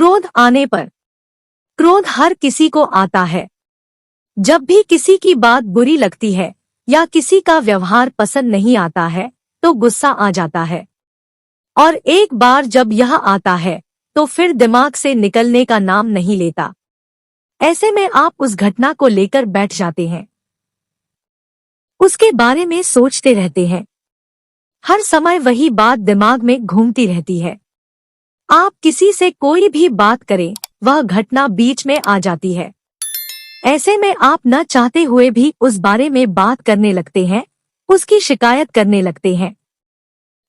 क्रोध आने पर। क्रोध हर किसी को आता है। जब भी किसी की बात बुरी लगती है या किसी का व्यवहार पसंद नहीं आता है तो गुस्सा आ जाता है, और एक बार जब यह आता है तो फिर दिमाग से निकलने का नाम नहीं लेता। ऐसे में आप उस घटना को लेकर बैठ जाते हैं, उसके बारे में सोचते रहते हैं। हर समय वही बात दिमाग में घूमती रहती है। आप किसी से कोई भी बात करें, वह घटना बीच में आ जाती है। ऐसे में आप न चाहते हुए भी उस बारे में बात करने लगते हैं, उसकी शिकायत करने लगते हैं।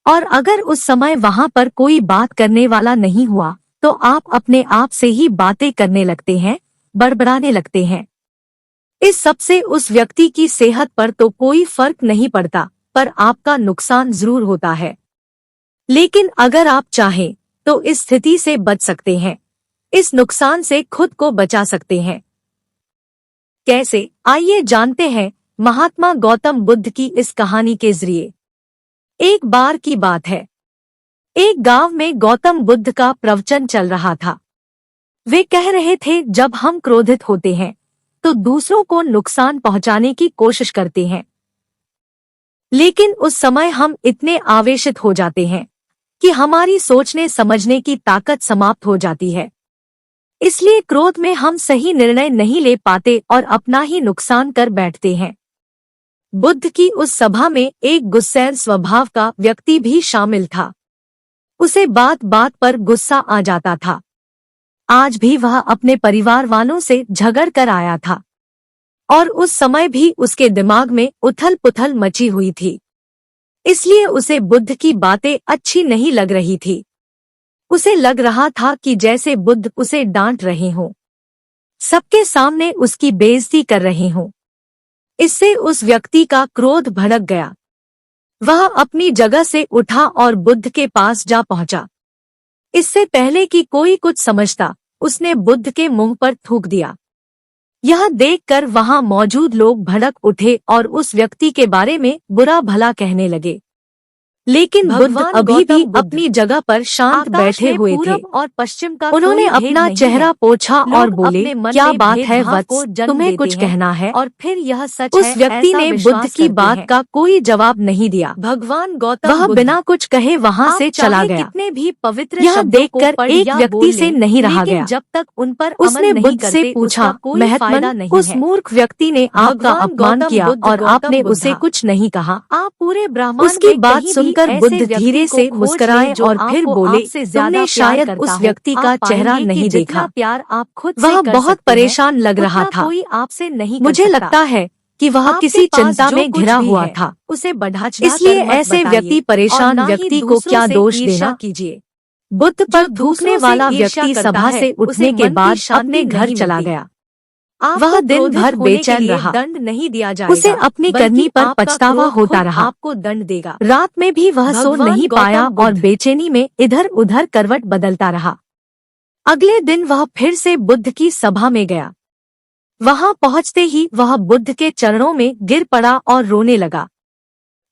और अगर उस समय वहां पर कोई बात करने वाला नहीं हुआ तो आप अपने आप से ही बातें करने लगते हैं, बड़बड़ाने लगते हैं। इस सब से उस व्यक्ति की सेहत पर तो कोई फर्क नहीं पड़ता, पर आपका नुकसान जरूर होता है। लेकिन अगर आप चाहें तो इस स्थिति से बच सकते हैं, इस नुकसान से खुद को बचा सकते हैं। कैसे, आइए जानते हैं महात्मा गौतम बुद्ध की इस कहानी के जरिए। एक बार की बात है, एक गांव में गौतम बुद्ध का प्रवचन चल रहा था। वे कह रहे थे, जब हम क्रोधित होते हैं तो दूसरों को नुकसान पहुंचाने की कोशिश करते हैं, लेकिन उस समय हम इतने आवेशित हो जाते हैं कि हमारी सोचने समझने की ताकत समाप्त हो जाती है। इसलिए क्रोध में हम सही निर्णय नहीं ले पाते और अपना ही नुकसान कर बैठते हैं। बुद्ध की उस सभा में एक गुस्सैल स्वभाव का व्यक्ति भी शामिल था। उसे बात बात पर गुस्सा आ जाता था। आज भी वह अपने परिवार वालों से झगड़ कर आया था और उस समय भी उसके दिमाग में उथल पुथल मची हुई थी। इसलिए उसे बुद्ध की बातें अच्छी नहीं लग रही थी। उसे लग रहा था कि जैसे बुद्ध उसे डांट रहे हों, सबके सामने उसकी बेइज्जती कर रहे हों। इससे उस व्यक्ति का क्रोध भड़क गया। वह अपनी जगह से उठा और बुद्ध के पास जा पहुंचा। इससे पहले कि कोई कुछ समझता, उसने बुद्ध के मुंह पर थूक दिया। यह देखकर वहां मौजूद लोग भड़क उठे और उस व्यक्ति के बारे में बुरा भला कहने लगे। लेकिन बुद्ध अभी भी अपनी जगह पर शांत बैठे हुए थे और पश्चिम का उन्होंने अपना चेहरा पोंछा और बोले, क्या बात है वत्स, तुम्हें कुछ कहना है? और फिर यह सच उस व्यक्ति ने बुद्ध की बात का कोई जवाब नहीं दिया। भगवान गौतम वह बिना कुछ कहे वहां से चला गया। कितने भी पवित्र यह देखकर एक व्यक्ति से नहीं रहा गया। जब तक उन पर उसने बुद्ध से पूछा, महात्मन, उस मूर्ख व्यक्ति ने आपका अपमान किया और आपने उसे कुछ नहीं कहा। आप पूरे ब्राह्मण उसकी बात सुनकर बुद्ध धीरे से मुस्कुराए और फिर बोले, तुमने शायद उस व्यक्ति का चेहरा नहीं देखा। प्यार आप खुद वह बहुत परेशान लग रहा था। कोई आपसे नहीं, मुझे लगता है कि वह किसी चिंता में घिरा हुआ था। उसे बढ़ा इसलिए ऐसे व्यक्ति परेशान व्यक्ति को क्या दोष देना कीजिए। बुद्ध पर थूकने वाला व्यक्ति सभा से उठने के बाद अपने घर चला गया। वह दिन भर बेचैन रहा। दंड नहीं दिया जाएगा, उसे अपनी करनी पर पछतावा होता रहा। आपको दंड देगा। रात में भी वह सो नहीं पाया और बेचैनी में इधर उधर करवट बदलता रहा। अगले दिन वह फिर से बुद्ध की सभा में गया। वहां पहुंचते ही वह बुद्ध के चरणों में गिर पड़ा और रोने लगा।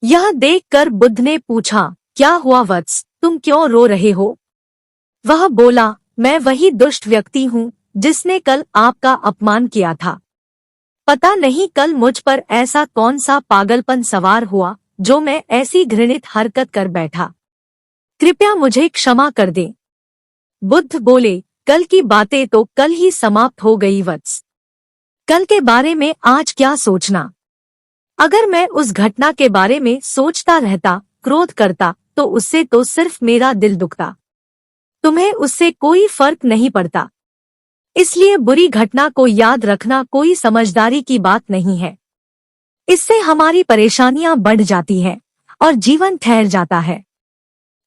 यह देखकर बुद्ध ने पूछा, क्या हुआ वत्स, तुम क्यों रो रहे हो? वह बोला, मैं वही दुष्ट व्यक्ति हूँ जिसने कल आपका अपमान किया था। पता नहीं कल मुझ पर ऐसा कौन सा पागलपन सवार हुआ जो मैं ऐसी घृणित हरकत कर बैठा। कृपया मुझे क्षमा कर दें। बुद्ध बोले, कल की बातें तो कल ही समाप्त हो गई वत्स। कल के बारे में आज क्या सोचना। अगर मैं उस घटना के बारे में सोचता रहता, क्रोध करता, तो उससे तो सिर्फ मेरा दिल दुखता। तुम्हें उससे कोई फर्क नहीं पड़ता। इसलिए बुरी घटना को याद रखना कोई समझदारी की बात नहीं है। इससे हमारी परेशानियां बढ़ जाती हैं और जीवन ठहर जाता है।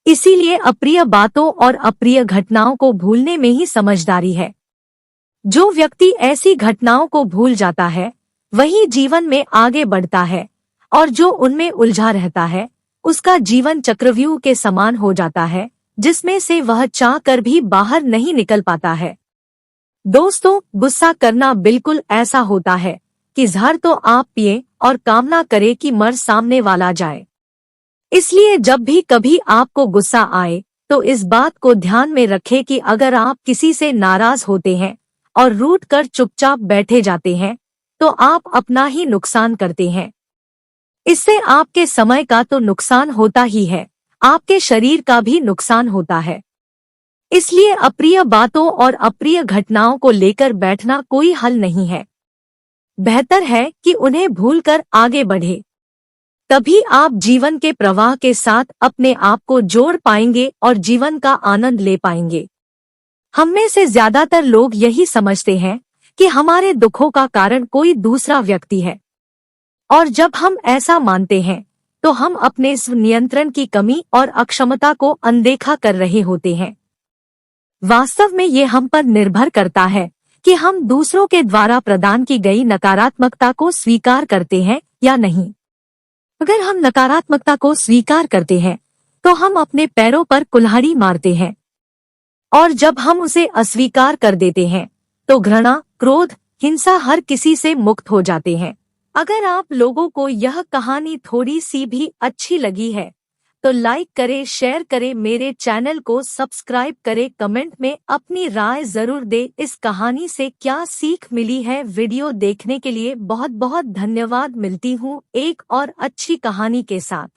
इसीलिए अप्रिय बातों और अप्रिय घटनाओं को भूलने में ही समझदारी है। जो व्यक्ति ऐसी घटनाओं को भूल जाता है वही जीवन में आगे बढ़ता है, और जो उनमें उलझा रहता है उसका जीवन चक्रव्यूह के समान हो जाता है, जिसमें से वह चाह कर भी बाहर नहीं निकल पाता है। दोस्तों, गुस्सा करना बिल्कुल ऐसा होता है कि जहर तो आप पिए और कामना करे कि मर सामने वाला जाए। इसलिए जब भी कभी आपको गुस्सा आए तो इस बात को ध्यान में रखें कि अगर आप किसी से नाराज होते हैं और रूठ कर चुपचाप बैठे जाते हैं तो आप अपना ही नुकसान करते हैं। इससे आपके समय का तो नुकसान होता ही है, आपके शरीर का भी नुकसान होता है। इसलिए अप्रिय बातों और अप्रिय घटनाओं को लेकर बैठना कोई हल नहीं है। बेहतर है कि उन्हें भूलकर आगे बढ़े। तभी आप जीवन के प्रवाह के साथ अपने आप को जोड़ पाएंगे और जीवन का आनंद ले पाएंगे। हम में से ज्यादातर लोग यही समझते हैं कि हमारे दुखों का कारण कोई दूसरा व्यक्ति है, और जब हम ऐसा मानते हैं तो हम अपने स्व नियंत्रण की कमी और अक्षमता को अनदेखा कर रहे होते हैं। वास्तव में ये हम पर निर्भर करता है कि हम दूसरों के द्वारा प्रदान की गई नकारात्मकता को स्वीकार करते हैं या नहीं। अगर हम नकारात्मकता को स्वीकार करते हैं तो हम अपने पैरों पर कुल्हाड़ी मारते हैं, और जब हम उसे अस्वीकार कर देते हैं तो घृणा, क्रोध, हिंसा हर किसी से मुक्त हो जाते हैं। अगर आप लोगों को यह कहानी थोड़ी सी भी अच्छी लगी है तो लाइक करें, शेयर करें, मेरे चैनल को सब्सक्राइब करें, कमेंट में अपनी राय जरूर दें। इस कहानी से क्या सीख मिली है? वीडियो देखने के लिए बहुत बहुत धन्यवाद। मिलती हूँ एक और अच्छी कहानी के साथ।